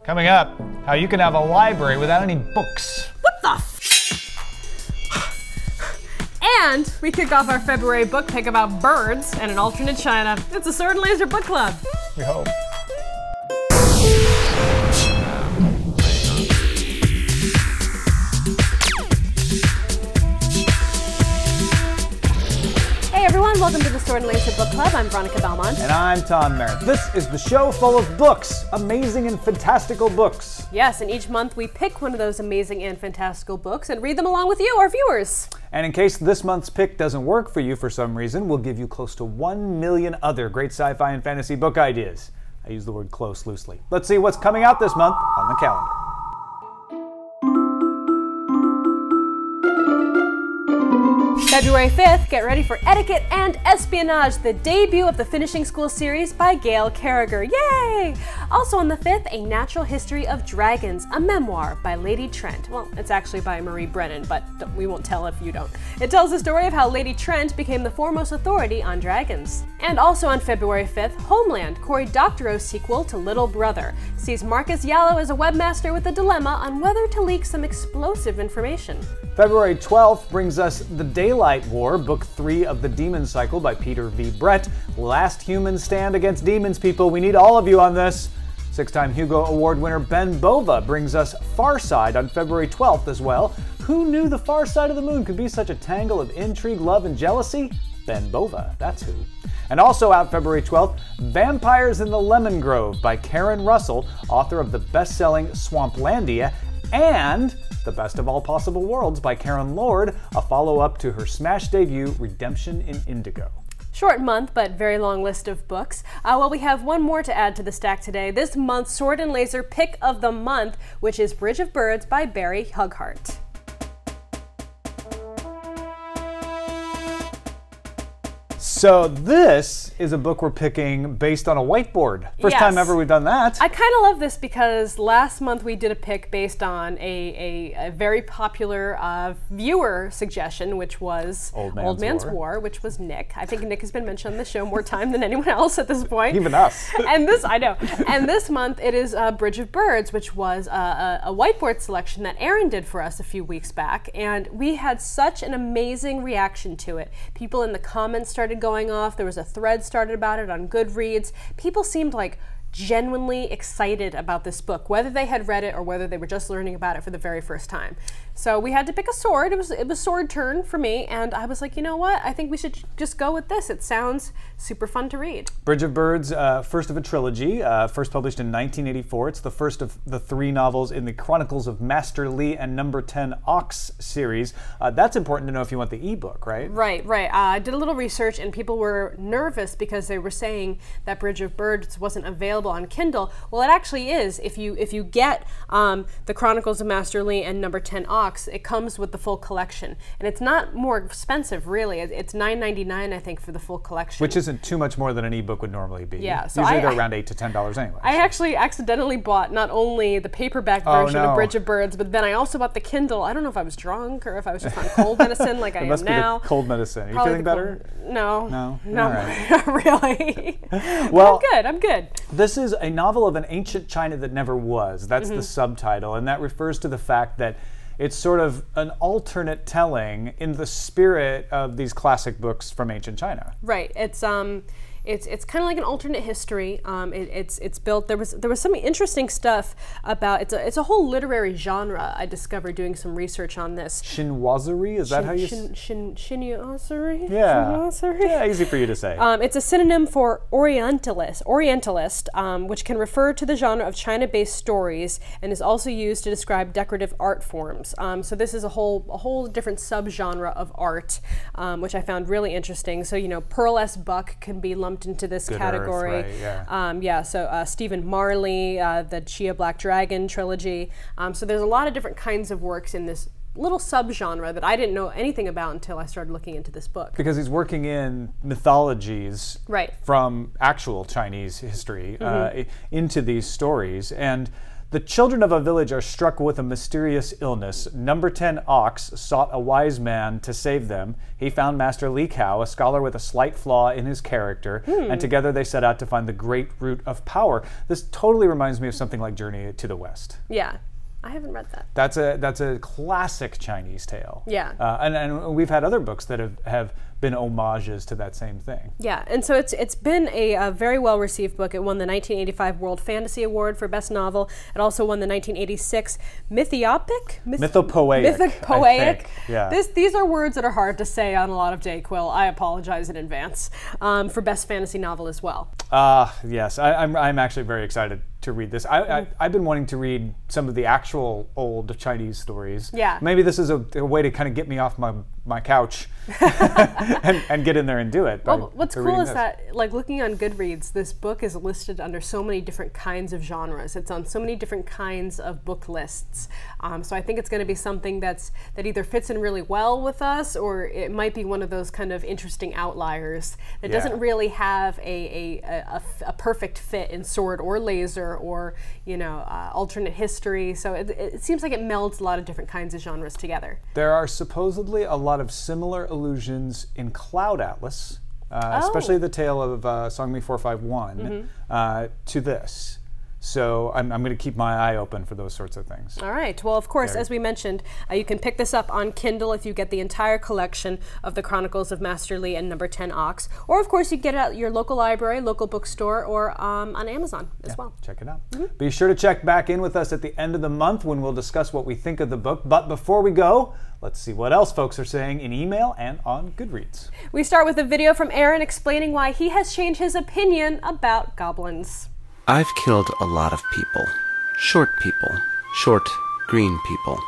Coming up, how you can have a library without any books. What the And we kick off our February book pick about birds and an alternate China. It's a Sword and Laser book club. We hope. Hey everyone, welcome to the Sword and Laser book club. I'm Veronica Belmont. And I'm Tom Merritt. This is the show full of books, amazing and fantastical books. Yes, and each month we pick one of those amazing and fantastical books and read them along with you, our viewers. And in case this month's pick doesn't work for you for some reason, we'll give you close to 1 million other great sci-fi and fantasy book ideas. I use the word close loosely. Let's see what's coming out this month on the calendar. February 5th, get ready for Etiquette and Espionage, the debut of the Finishing School series by Gail Carriger. Yay! Also on the 5th, A Natural History of Dragons, a memoir by Lady Trent. Well, it's actually by Marie Brennan, but we won't tell if you don't. It tells the story of how Lady Trent became the foremost authority on dragons. And also on February 5th, Homeland, Cory Doctorow's sequel to Little Brother, sees Marcus Yallow as a webmaster with a dilemma on whether to leak some explosive information. February 12th brings us The Daylight War, Book 3 of the Demon Cycle by Peter V. Brett. Last human stand against demons, people. We need all of you on this. 6-time Hugo Award winner Ben Bova brings us Far Side on February 12th as well. Who knew the far side of the moon could be such a tangle of intrigue, love, and jealousy? Ben Bova, that's who. And also out February 12th, Vampires in the Lemon Grove by Karen Russell, author of the best-selling Swamplandia, and The Best of All Possible Worlds by Karen Lord, a follow-up to her smash debut, Redemption in Indigo. Short month, but very long list of books. Well, we have one more to add to the stack today. This month's Sword and Laser pick of the month, which is Bridge of Birds by Barry Hughart. So this is a book we're picking based on a whiteboard. First time ever we've done that. I kind of love this because last month we did a pick based on a very popular viewer suggestion, which was Old Man's War, which was Nick. I think Nick has been mentioned on the show more time than anyone else at this point. Even us. And this, I know. And this month it is Bridge of Birds, which was a whiteboard selection that Aaron did for us a few weeks back. And we had such an amazing reaction to it. People in the comments started going off. There was a thread started about it on GoodReads. People seemed like genuinely excited about this book, whether they had read it or whether they were just learning about it for the very first time. So we had to pick a sword. It was sword turn for me, and I was like, you know what? I think we should just go with this. It sounds super fun to read. Bridge of Birds, first of a trilogy, first published in 1984. It's the first of the 3 novels in the Chronicles of Master Li and Number 10 Ox series. That's important to know if you want the ebook, right? Right. I did a little research, and people were nervous because they were saying that Bridge of Birds wasn't available on Kindle. Well, it actually is. If you get the Chronicles of Master Li and Number 10 Ox, it comes with the full collection, and it's not more expensive really. It's $9.99 I think for the full collection, which isn't too much more than an ebook would normally be. Yeah, so usually they're around $8 to $10 anyway. I actually accidentally bought not only the paperback version of Bridge of Birds, but then I also bought the Kindle. I don't know if I was drunk or if I was just on cold medicine like I am now. It must be the cold medicine. Are you feeling better? No, all right. Not really. Well, I'm good. This is a novel of an ancient China that never was. That's the subtitle, and that refers to the fact that it's sort of an alternate telling in the spirit of these classic books from ancient China. Right. It's kind of like an alternate history. It's built. There was some interesting stuff about it's a whole literary genre. I discovered doing some research on this. Chinoiserie, is that how you? Chinoiserie. Yeah. Yeah, easy for you to say. It's a synonym for Orientalist, which can refer to the genre of China-based stories and is also used to describe decorative art forms. So this is a whole different subgenre of art, which I found really interesting. So Pearl S. Buck can be lumped into this category. Earth, right, So Stephen Marley, the Chia Black Dragon trilogy. So there's a lot of different kinds of works in this little subgenre that I didn't know anything about until I started looking into this book. Because he's working in mythologies from actual Chinese history into these stories. And The children of a village are struck with a mysterious illness. Number 10 Ox sought a wise man to save them. He found Master Li Kao, a scholar with a slight flaw in his character, and together they set out to find the great root of power. This totally reminds me of something like Journey to the West. Yeah. I haven't read that. That's a classic Chinese tale. Yeah. And we've had other books that have been homages to that same thing. Yeah, and so it's been a very well received book. It won the 1985 World Fantasy Award for Best Novel. It also won the 1986 Mythopoeic. Yeah. These are words that are hard to say on a lot of Dayquil. I apologize in advance. For Best Fantasy Novel as well. Yes, I'm actually very excited to read this. I've been wanting to read some of the actual old Chinese stories. Yeah. Maybe this is a way to kind of get me off my couch and get in there and do it. Well, what's cool is that, like, looking on GoodReads, this book is listed under so many different kinds of genres. It's on so many different kinds of book lists. So I think it's going to be something that either fits in really well with us, or it might be one of those kind of interesting outliers that doesn't really have a perfect fit in sword or laser or alternate history. So it seems like it melds a lot of different kinds of genres together. There are supposedly a lot of similar allusions in Cloud Atlas, especially the tale of Songmi 451, to this. So I'm going to keep my eye open for those sorts of things. All right. Well, of course, as we mentioned, you can pick this up on Kindle if you get the entire collection of the Chronicles of Master Li and Number 10 Ox. Or, of course, you can get it at your local library, local bookstore, or on Amazon as well. Check it out. Be sure to check back in with us at the end of the month when we'll discuss what we think of the book. But before we go, let's see what else folks are saying in email and on GoodReads. We start with a video from Aaron explaining why he has changed his opinion about goblins. I've killed a lot of people. Short, green people.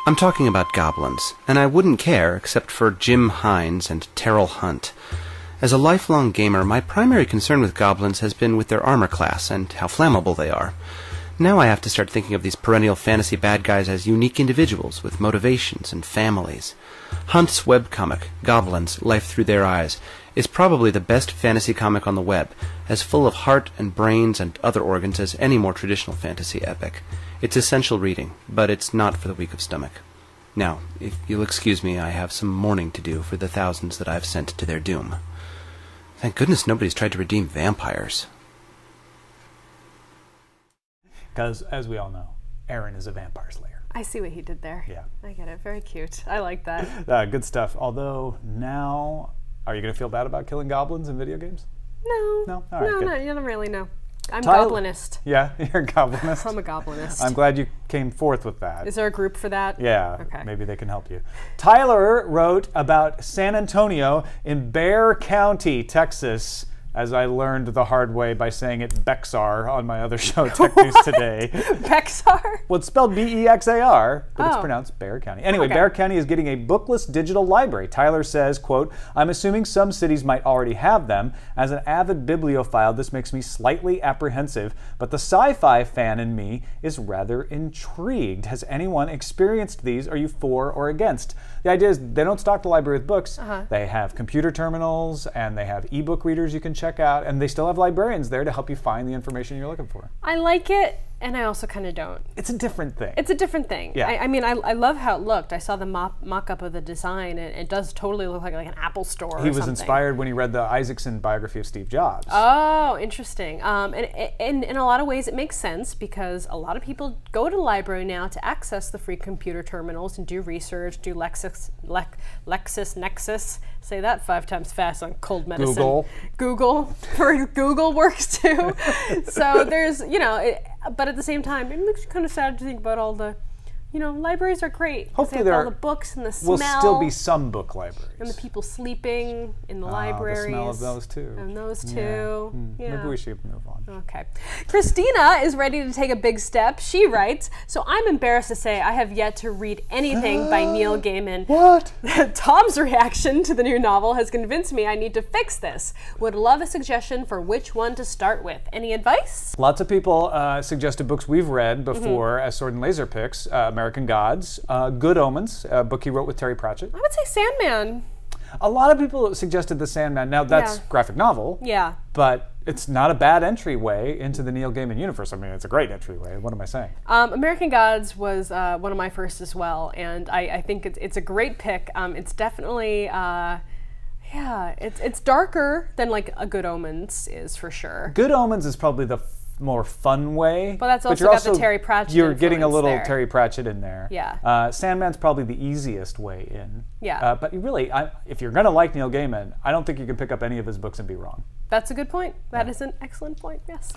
I'm talking about goblins, and I wouldn't care except for Jim Hines and Terrell Hunt. As a lifelong gamer, my primary concern with goblins has been with their armor class and how flammable they are. Now I have to start thinking of these perennial fantasy bad guys as unique individuals with motivations and families. Hunt's webcomic, Goblins, Life Through Their Eyes, is probably the best fantasy comic on the web, as full of heart and brains and other organs as any more traditional fantasy epic. It's essential reading, but it's not for the weak of stomach. Now, if you'll excuse me, I have some mourning to do for the thousands that I've sent to their doom. Thank goodness nobody's tried to redeem vampires. Because, as we all know, Aaron is a vampire slayer. I see what he did there. Yeah. I get it. Very cute. I like that. Good stuff. Although, now, are you going to feel bad about killing goblins in video games? No. No? All right, good. No, you don't really know. I'm goblinist. Yeah, you're a goblinist? I'm a goblinist. I'm glad you came forth with that. Is there a group for that? Yeah, okay. Maybe they can help you. Tyler wrote about San Antonio in Bexar County, Texas, as I learned the hard way by saying it Bexar on my other show, Tech News Today. Bexar? Well, it's spelled B-E-X-A-R, but it's Oh. pronounced Bexar County. Anyway, Okay. Bexar County is getting a bookless digital library. Tyler says, quote, I'm assuming some cities might already have them. As an avid bibliophile, this makes me slightly apprehensive, but the sci-fi fan in me is rather intrigued. Has anyone experienced these? Are you for or against? The idea is they don't stock the library with books. They have computer terminals, and they have ebook readers you can check out, and they still have librarians there to help you find the information you're looking for. I like it, and I also kind of don't. It's a different thing. It's a different thing. Yeah. I mean, I love how it looked. I saw the mock-up of the design, and it does totally look like an Apple store or He was something. inspired when he read the Isaacson biography of Steve Jobs. Oh, interesting. And in a lot of ways, it makes sense because a lot of people go to the library now to access the free computer terminals and do research, do LexisNexis. Say that 5 times fast on cold medicine. Google. For Google works too. So there's, but at the same time, it makes you kind of sad to think about all the, libraries are great. Hopefully they have there all the books and the smell. will still be some book libraries. And the people sleeping in the libraries. The smell of those too. And those too. Yeah. Maybe we should move on. Okay. Christina is ready to take a big step. She writes, so I'm embarrassed to say I have yet to read anything by Neil Gaiman. What? Tom's reaction to the new novel has convinced me I need to fix this. Would love a suggestion for which one to start with. Any advice? Lots of people suggested books we've read before as Sword and Laser picks. American Gods, Good Omens, a book he wrote with Terry Pratchett. I would say Sandman. A lot of people suggested The Sandman. Now, that's graphic novel. Yeah. But it's not a bad entryway into the Neil Gaiman universe. I mean, it's a great entryway. What am I saying? American Gods was one of my first as well, and I think it's a great pick. It's definitely, yeah, it's darker than like a Good Omens is for sure. Good Omens is probably the more fun way. But that's also got the Terry Pratchett You're getting a little there. Terry Pratchett in there. Yeah. Sandman's probably the easiest way in. Yeah. But really, if you're going to like Neil Gaiman, I don't think you can pick up any of his books and be wrong. That's a good point. That is an excellent point, yes.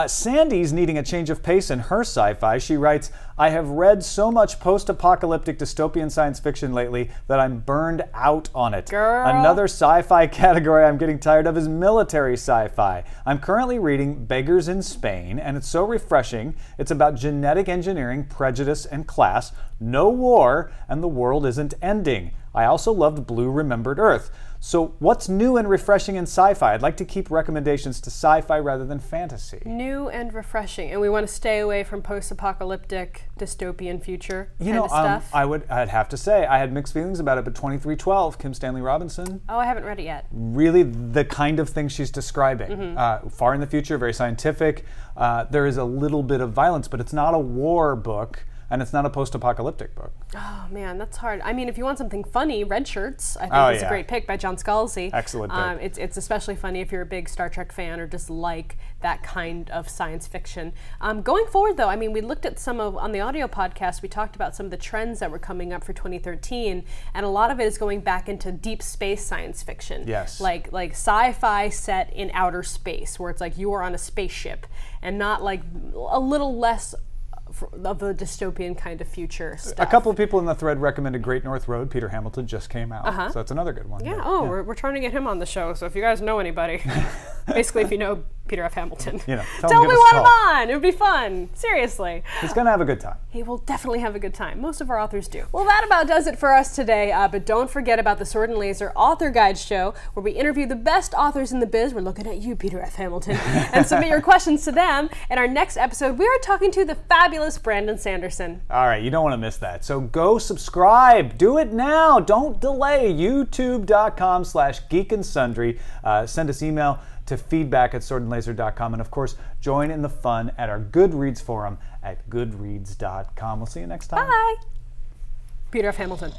Sandy's needing a change of pace in her sci-fi. She writes, I have read so much post-apocalyptic dystopian science fiction lately that I'm burned out on it. Girl. Another sci-fi category I'm getting tired of is military sci-fi. I'm currently reading Beggars in Spain, and it's so refreshing. It's about genetic engineering, prejudice, and class. No war, and the world isn't ending. I also loved Blue Remembered Earth. So what's new and refreshing in sci-fi? I'd like to keep recommendations to sci-fi rather than fantasy. New and refreshing. And we want to stay away from post-apocalyptic, dystopian future kind of stuff. I'd have to say, I had mixed feelings about it, but 2312, Kim Stanley Robinson. Oh, I haven't read it yet. Really the kind of thing she's describing. Far in the future, very scientific. There is a little bit of violence, but it's not a war book. And it's not a post-apocalyptic book. Oh man, that's hard. I mean, if you want something funny, Red Shirts, I think is a great pick by John Scalzi. Excellent pick. It's especially funny if you're a big Star Trek fan or just like that kind of science fiction. Going forward though, I mean, we looked at on the audio podcast, we talked about some of the trends that were coming up for 2013, and a lot of it is going back into deep space science fiction. Yes. Like sci-fi set in outer space, where it's like you are on a spaceship, and not like a little less of the dystopian kind of future stuff. A couple of people in the thread recommended Great North Road. Peter Hamilton just came out, so that's another good one. Yeah. We're trying to get him on the show. So if you guys know anybody, basically if you know Peter F. Hamilton, tell him we want him on. It would be fun. Seriously. He's gonna have a good time. He will definitely have a good time. Most of our authors do. Well, that about does it for us today. But don't forget about the Sword and Laser Author Guide Show, where we interview the best authors in the biz. We're looking at you, Peter F. Hamilton, and submit your questions to them. In our next episode, we are talking to the fabulous Brandon Sanderson. All right, you don't want to miss that. So go subscribe. Do it now. Don't delay. YouTube.com/geekandsundry. Send us email to feedback@swordandlaser.com. And of course, join in the fun at our Goodreads forum at goodreads.com. We'll see you next time. Bye. Peter F. Hamilton.